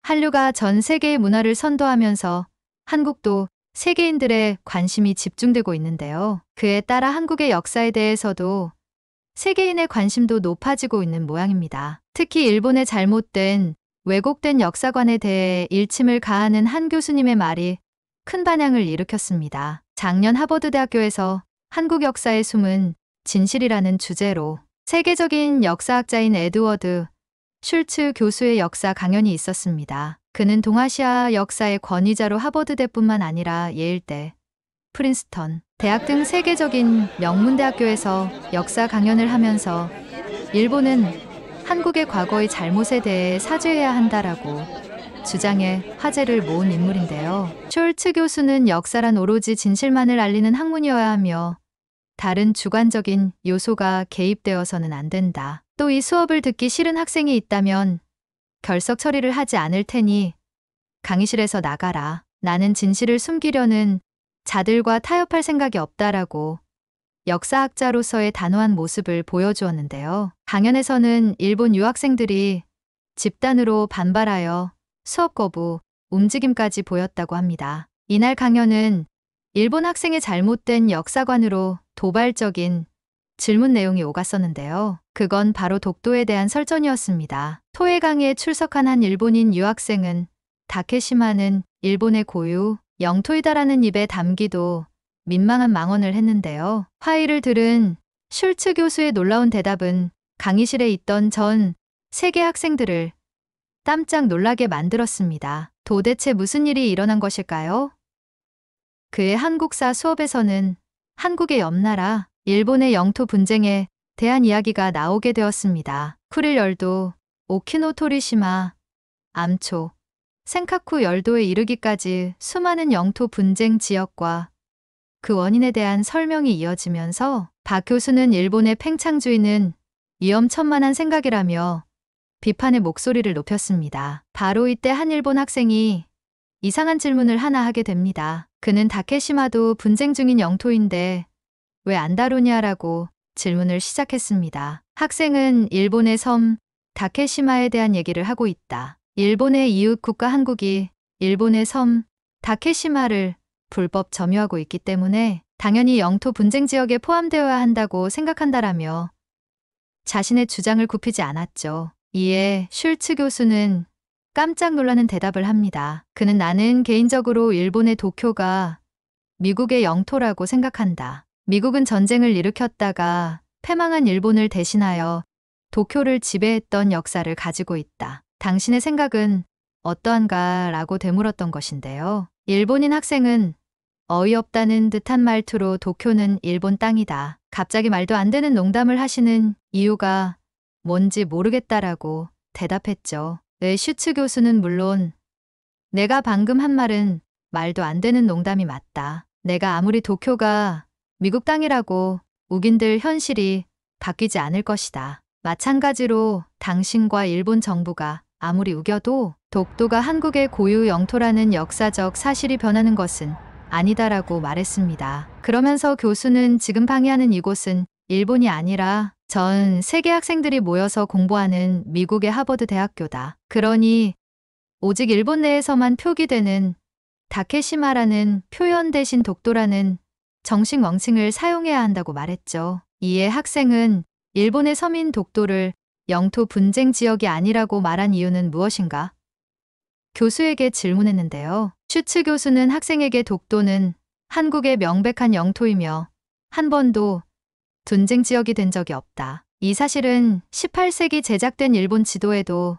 한류가 전 세계의 문화를 선도하면서 한국도 세계인들의 관심이 집중되고 있는데요. 그에 따라 한국의 역사에 대해서도 세계인의 관심도 높아지고 있는 모양입니다. 특히 일본의 잘못된, 왜곡된 역사관에 대해 일침을 가하는 한 교수님의 말이 큰 반향을 일으켰습니다. 작년 하버드대학교에서 한국 역사의 숨은 진실이라는 주제로 세계적인 역사학자인 에드워드 슐츠 교수의 역사 강연이 있었습니다. 그는 동아시아 역사의 권위자로 하버드대뿐만 아니라 예일대, 프린스턴, 대학 등 세계적인 명문대학교에서 역사 강연을 하면서 일본은 한국의 과거의 잘못에 대해 사죄해야 한다라고 주장해 화제를 모은 인물인데요. 숄츠 교수는 역사란 오로지 진실만을 알리는 학문이어야 하며 다른 주관적인 요소가 개입되어서는 안 된다. 또 이 수업을 듣기 싫은 학생이 있다면 결석 처리를 하지 않을 테니 강의실에서 나가라. 나는 진실을 숨기려는 자들과 타협할 생각이 없다라고 역사학자로서의 단호한 모습을 보여주었는데요. 강연에서는 일본 유학생들이 집단으로 반발하여 수업 거부, 움직임까지 보였다고 합니다. 이날 강연은 일본 학생의 잘못된 역사관으로 도발적인 질문 내용이 오갔었는데요. 그건 바로 독도에 대한 설전이었습니다. 토해 강의에 출석한 한 일본인 유학생은 다케시마는 일본의 고유 영토이다라는 입에 담기도 민망한 망언을 했는데요. 화의를 들은 슐츠 교수의 놀라운 대답은 강의실에 있던 전 세계 학생들을 깜짝 놀라게 만들었습니다. 도대체 무슨 일이 일어난 것일까요? 그의 한국사 수업에서는 한국의 옆나라 일본의 영토 분쟁에 대한 이야기가 나오게 되었습니다. 쿠릴 열도, 오키노토리시마, 암초, 센카쿠 열도에 이르기까지 수많은 영토 분쟁 지역과 그 원인에 대한 설명이 이어지면서 박 교수는 일본의 팽창주의는 위험천만한 생각이라며 비판의 목소리를 높였습니다. 바로 이때 한 일본 학생이 이상한 질문을 하나 하게 됩니다. 그는 다케시마도 분쟁 중인 영토인데 왜 안 다루냐라고 질문을 시작했습니다. 학생은 일본의 섬 다케시마에 대한 얘기를 하고 있다. 일본의 이웃 국가 한국이 일본의 섬 다케시마를 불법 점유하고 있기 때문에 당연히 영토 분쟁 지역에 포함되어야 한다고 생각한다라며 자신의 주장을 굽히지 않았죠. 이에 슐츠 교수는 깜짝 놀라는 대답을 합니다. 그는 나는 개인적으로 일본의 도쿄가 미국의 영토라고 생각한다. 미국은 전쟁을 일으켰다가 패망한 일본을 대신하여 도쿄를 지배했던 역사를 가지고 있다. 당신의 생각은 어떠한가? 라고 되물었던 것인데요. 일본인 학생은 어이없다는 듯한 말투로 도쿄는 일본 땅이다. 갑자기 말도 안 되는 농담을 하시는 이유가 뭔지 모르겠다라고 대답했죠. 슈츠 교수는 물론 내가 방금 한 말은 말도 안 되는 농담이 맞다. 내가 아무리 도쿄가 미국 땅이라고 우긴들 현실이 바뀌지 않을 것이다. 마찬가지로 당신과 일본 정부가 아무리 우겨도 독도가 한국의 고유 영토라는 역사적 사실이 변하는 것은 아니다라고 말했습니다. 그러면서 교수는 지금 방해하는 이곳은 일본이 아니라 전 세계 학생들이 모여서 공부하는 미국의 하버드 대학교다. 그러니 오직 일본 내에서만 표기되는 다케시마라는 표현 대신 독도라는 정식 명칭을 사용해야 한다고 말했죠. 이에 학생은 일본의 서민 독도를 영토 분쟁 지역이 아니라고 말한 이유는 무엇인가? 교수에게 질문했는데요. 슈츠 교수는 학생에게 독도는 한국의 명백한 영토이며 한 번도 분쟁 지역이 된 적이 없다. 이 사실은 18세기 제작된 일본 지도에도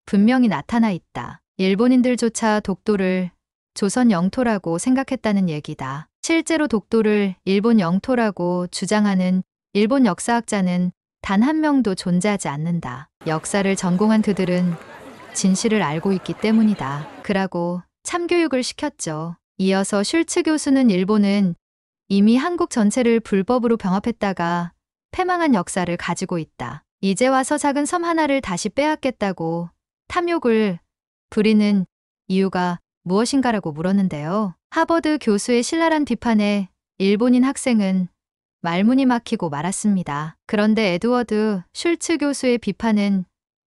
분명히 나타나 있다. 일본인들조차 독도를 조선 영토라고 생각했다는 얘기다. 실제로 독도를 일본 영토라고 주장하는 일본 역사학자는 단 한 명도 존재하지 않는다. 역사를 전공한 그들은 진실을 알고 있기 때문이다. 그라고 참교육을 시켰죠. 이어서 슐츠 교수는 일본은 이미 한국 전체를 불법으로 병합했다가 패망한 역사를 가지고 있다. 이제 와서 작은 섬 하나를 다시 빼앗겠다고 탐욕을 부리는 이유가 무엇인가라고 물었는데요. 하버드 교수의 신랄한 비판에 일본인 학생은 말문이 막히고 말았습니다. 그런데 에드워드 슐츠 교수의 비판은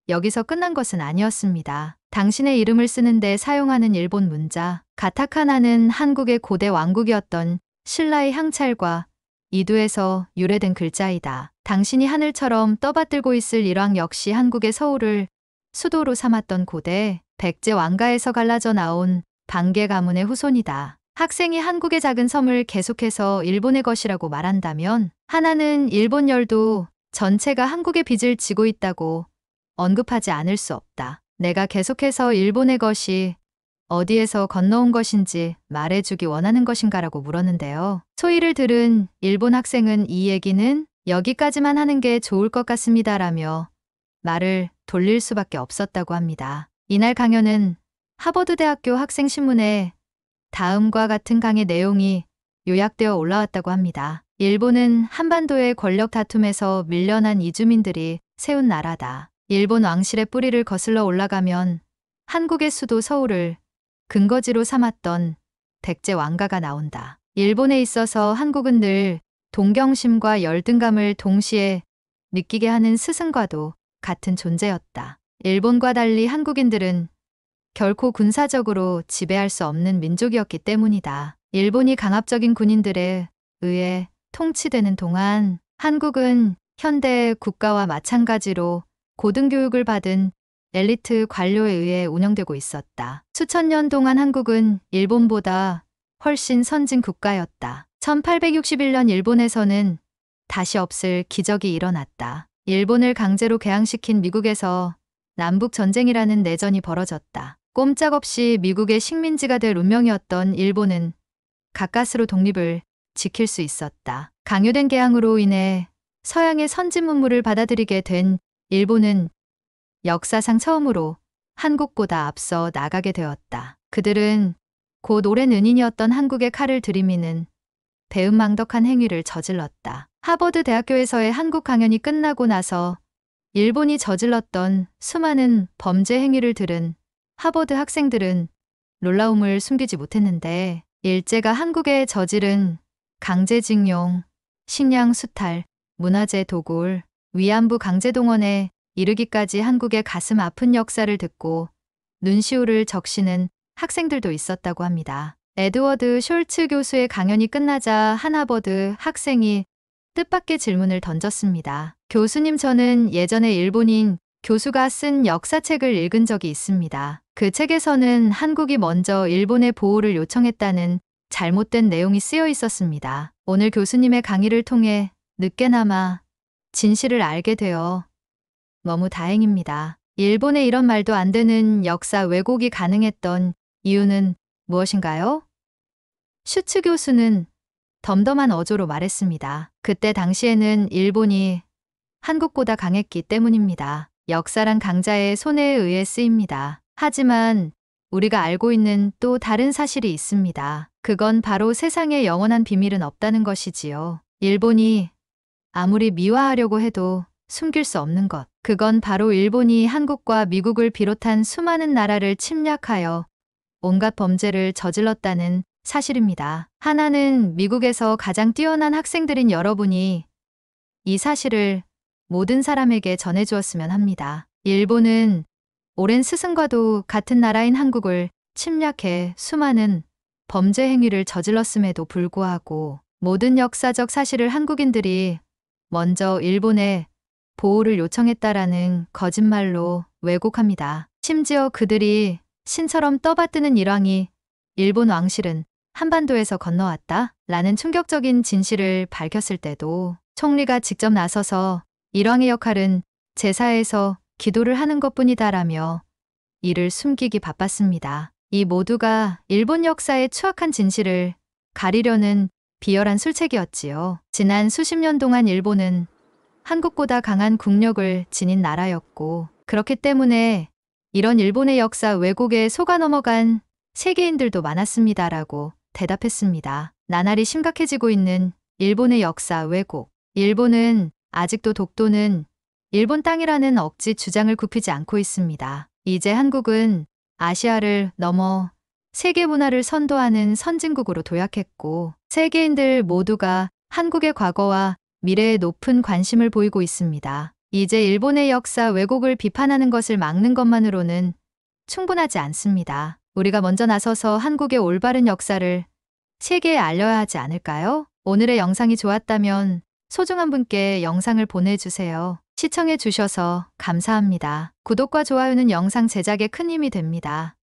여기서 끝난 것은 아니었습니다. 당신의 이름을 쓰는데 사용하는 일본 문자. 가타카나는 한국의 고대 왕국이었던 신라의 향찰과 이두에서 유래된 글자이다. 당신이 하늘처럼 떠받들고 있을 일왕 역시 한국의 서울을 수도로 삼았던 고대 백제 왕가에서 갈라져 나온 반개 가문의 후손이다. 학생이 한국의 작은 섬을 계속해서 일본의 것이라고 말한다면 하나는 일본 열도 전체가 한국의 빚을 지고 있다고 언급하지 않을 수 없다. 내가 계속해서 일본의 것이 어디에서 건너온 것인지 말해주기 원하는 것인가라고 물었는데요. 소리를 들은 일본 학생은 이 얘기는 여기까지만 하는 게 좋을 것 같습니다라며 말을 돌릴 수밖에 없었다고 합니다. 이날 강연은 하버드대학교 학생신문에 다음과 같은 강의 내용이 요약되어 올라왔다고 합니다. 일본은 한반도의 권력 다툼에서 밀려난 이주민들이 세운 나라다. 일본 왕실의 뿌리를 거슬러 올라가면 한국의 수도 서울을 근거지로 삼았던 백제 왕가가 나온다. 일본에 있어서 한국은 늘 동경심과 열등감을 동시에 느끼게 하는 스승과도 같은 존재였다. 일본과 달리 한국인들은 결코 군사적으로 지배할 수 없는 민족이었기 때문이다. 일본이 강압적인 군인들에 의해 통치되는 동안 한국은 현대 국가와 마찬가지로 고등교육을 받은 엘리트 관료에 의해 운영되고 있었다. 수천 년 동안 한국은 일본보다 훨씬 선진 국가였다. 1861년 일본에서는 다시 없을 기적이 일어났다. 일본을 강제로 개항시킨 미국에서 남북전쟁이라는 내전이 벌어졌다. 꼼짝없이 미국의 식민지가 될 운명이었던 일본은 가까스로 독립을 지킬 수 있었다. 강요된 개항으로 인해 서양의 선진 문물을 받아들이게 된 일본은 역사상 처음으로 한국보다 앞서 나가게 되었다. 그들은 곧 오랜 은인이었던 한국의 칼을 들이미는 배은망덕한 행위를 저질렀다. 하버드 대학교에서의 한국 강연이 끝나고 나서 일본이 저질렀던 수많은 범죄 행위를 들은 하버드 학생들은 놀라움을 숨기지 못했는데 일제가 한국에 저지른 강제징용, 식량 수탈, 문화재 도굴, 위안부 강제동원에 이르기까지 한국의 가슴 아픈 역사를 듣고 눈시울을 적시는 학생들도 있었다고 합니다. 에드워드 숄츠 교수의 강연이 끝나자 한 하버드 학생이 뜻밖의 질문을 던졌습니다. 교수님, 저는 예전에 일본인 교수가 쓴 역사책을 읽은 적이 있습니다. 그 책에서는 한국이 먼저 일본의 보호를 요청했다는 잘못된 내용이 쓰여 있었습니다. 오늘 교수님의 강의를 통해 늦게나마 진실을 알게 되어 너무 다행입니다. 일본에 이런 말도 안 되는 역사 왜곡이 가능했던 이유는 무엇인가요? 슈츠 교수는 덤덤한 어조로 말했습니다. 그때 당시에는 일본이 한국보다 강했기 때문입니다. 역사란 강자의 손에 의해 쓰입니다. 하지만 우리가 알고 있는 또 다른 사실이 있습니다. 그건 바로 세상에 영원한 비밀은 없다는 것이지요. 일본이 아무리 미화하려고 해도 숨길 수 없는 것. 그건 바로 일본이 한국과 미국을 비롯한 수많은 나라를 침략하여 온갖 범죄를 저질렀다는 사실입니다. 하나는 미국에서 가장 뛰어난 학생들인 여러분이 이 사실을 모든 사람에게 전해주었으면 합니다. 일본은 오랜 스승과도 같은 나라인 한국을 침략해 수많은 범죄 행위를 저질렀음에도 불구하고 모든 역사적 사실을 한국인들이 먼저 일본에 보호를 요청했다라는 거짓말로 왜곡합니다. 심지어 그들이 신처럼 떠받드는 일왕이 일본 왕실은 한반도에서 건너왔다? 라는 충격적인 진실을 밝혔을 때도 총리가 직접 나서서 일왕의 역할은 제사에서 기도를 하는 것뿐이다라며 이를 숨기기 바빴습니다. 이 모두가 일본 역사의 추악한 진실을 가리려는 비열한 술책이었지요. 지난 수십 년 동안 일본은 한국보다 강한 국력을 지닌 나라였고 그렇기 때문에 이런 일본의 역사 왜곡에 속아 넘어간 세계인들도 많았습니다라고 대답했습니다. 나날이 심각해지고 있는 일본의 역사 왜곡. 일본은 아직도 독도는 일본 땅이라는 억지 주장을 굽히지 않고 있습니다. 이제 한국은 아시아를 넘어 세계 문화를 선도하는 선진국으로 도약했고 세계인들 모두가 한국의 과거와 미래에 높은 관심을 보이고 있습니다. 이제 일본의 역사 왜곡을 비판하는 것을 막는 것만으로는 충분하지 않습니다. 우리가 먼저 나서서 한국의 올바른 역사를 세계에 알려야 하지 않을까요? 오늘의 영상이 좋았다면 소중한 분께 영상을 보내주세요. 시청해 주셔서 감사합니다. 구독과 좋아요는 영상 제작에 큰 힘이 됩니다.